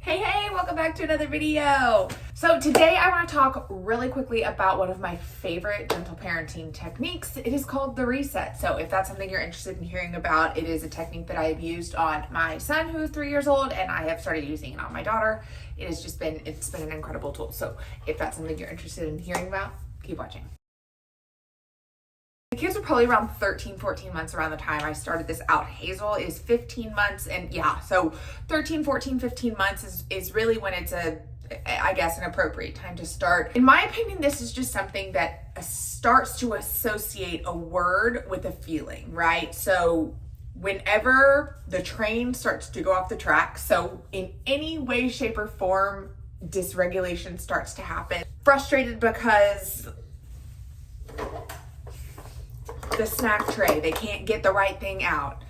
Hey, welcome back to another video. So today I want to talk really quickly about one of my favorite gentle parenting techniques. It is called the reset. So if that's something you're interested in hearing about, it is a technique that I have used on my son who is 3 years old, and I have started using it on my daughter. It's been an incredible tool. So if that's something you're interested in hearing about, keep watching. The kids were probably around 13, 14 months around the time I started this out. Hazel is 15 months, and yeah, so 13, 14, 15 months is really when it's an appropriate time to start. In my opinion, this is just something that starts to associate a word with a feeling, right? So whenever the train starts to go off the track, so in any way, shape, or form, dysregulation starts to happen. Frustrated because the snack tray, they can't get the right thing out.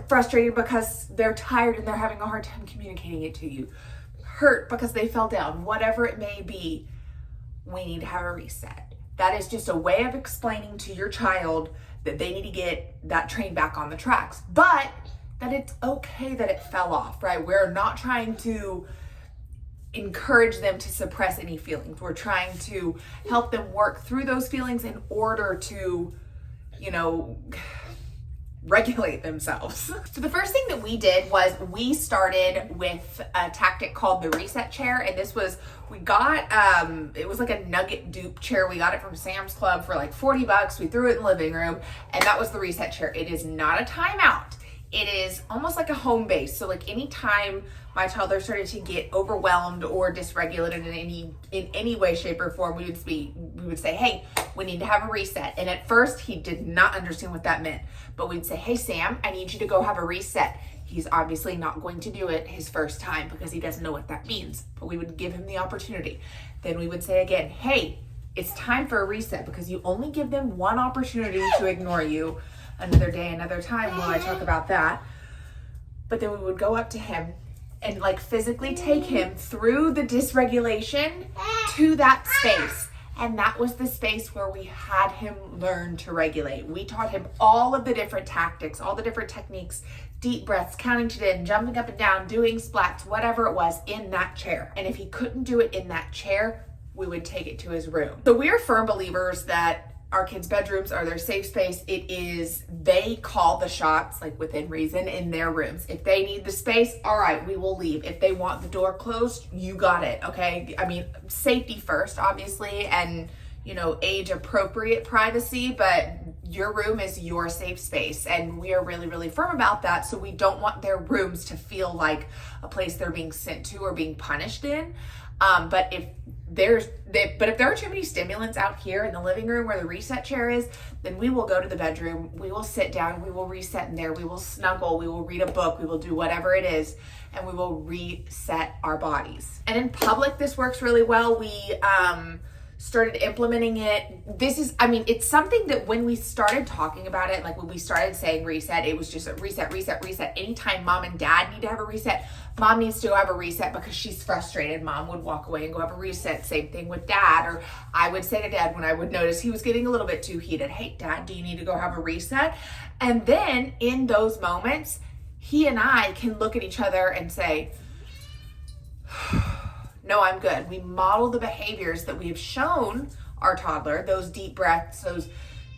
Frustrated because they're tired and they're having a hard time communicating it to you. Hurt because they fell down. Whatever it may be, we need to have a reset. That is just a way of explaining to your child that they need to get that train back on the tracks, but that it's okay that it fell off, right? We're not trying to encourage them to suppress any feelings. We're trying to help them work through those feelings in order to regulate themselves. So the first thing that we did was we started with a tactic called the reset chair. And this was, we got, it was like a nugget dupe chair. We got it from Sam's Club for like $40. We threw it in the living room, and that was the reset chair. It is not a timeout. It is almost like a home base. So like anytime my toddler started to get overwhelmed or dysregulated in any way, shape, or form, we would say, hey, we need to have a reset. And at first he did not understand what that meant, but we'd say, hey Sam, I need you to go have a reset. He's obviously not going to do it his first time because he doesn't know what that means, but we would give him the opportunity. Then we would say again, hey, it's time for a reset, because you only give them one opportunity to ignore you. Another day, another time when I talk about that. But then we would go up to him and like physically take him through the dysregulation to that space. And that was the space where we had him learn to regulate. We taught him all of the different tactics, all the different techniques, deep breaths, counting to 10, jumping up and down, doing splats, whatever it was in that chair. And if he couldn't do it in that chair, we would take it to his room. So we're firm believers that our kids' bedrooms are their safe space. They call the shots, like within reason, in their rooms. If they need the space, all right, we will leave. If they want the door closed, you got it, okay? I mean, safety first, obviously, and, age appropriate privacy, but your room is your safe space. And we are really, really firm about that. So we don't want their rooms to feel like a place they're being sent to or being punished in. But if there are too many stimulants out here in the living room where the reset chair is, then we will go to the bedroom, we will sit down, we will reset in there, we will snuggle, we will read a book, we will do whatever it is, and we will reset our bodies. And in public, this works really well. We started implementing it. It's something that when we started talking about it, like when we started saying reset, it was just a reset, reset, reset. Anytime mom and dad need to have a reset, mom needs to go have a reset because she's frustrated. Mom would walk away and go have a reset. Same thing with dad. Or I would say to dad when I would notice he was getting a little bit too heated, hey dad, do you need to go have a reset? And then in those moments, he and I can look at each other and say, no, I'm good. We model the behaviors that we have shown our toddler, those deep breaths, those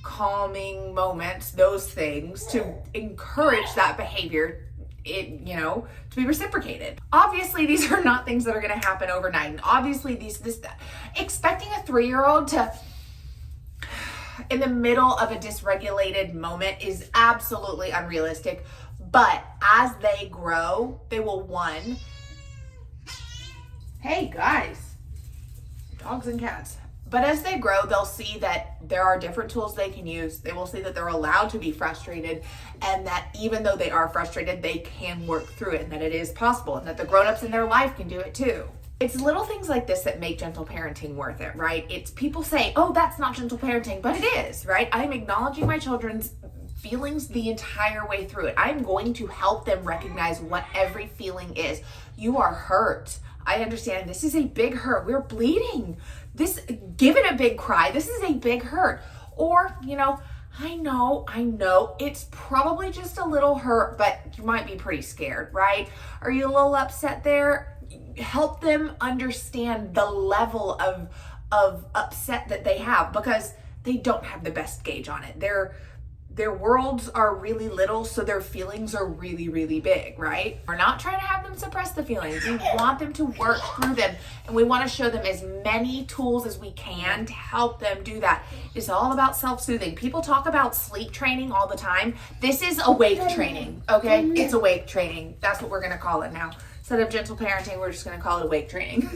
calming moments, those things, to encourage that behavior, to be reciprocated. Obviously, these are not things that are going to happen overnight. And obviously, expecting a 3-year-old to, in the middle of a dysregulated moment, is absolutely unrealistic. But as they grow, they will, hey guys, dogs and cats. But as they grow, they'll see that there are different tools they can use. They will see that they're allowed to be frustrated, and that even though they are frustrated, they can work through it, and that it is possible, and that the grown-ups in their life can do it too. It's little things like this that make gentle parenting worth it, right? It's people say, oh, that's not gentle parenting, but it is, right? I'm acknowledging my children's feelings the entire way through it. I'm going to help them recognize what every feeling is. You are hurt. I understand this is a big hurt. We're bleeding. Give it a big cry. This is a big hurt. Or, I know, it's probably just a little hurt, but you might be pretty scared, right? Are you a little upset there? help them understand the level of upset that they have, because they don't have the best gauge on it. Their worlds are really little, so their feelings are really, really big, right? We're not trying to have them suppress the feelings. We want them to work through them, and we want to show them as many tools as we can to help them do that. It's all about self-soothing. People talk about sleep training all the time. This is awake training, okay? It's awake training. That's what we're going to call it now. Instead of gentle parenting, we're just going to call it awake training.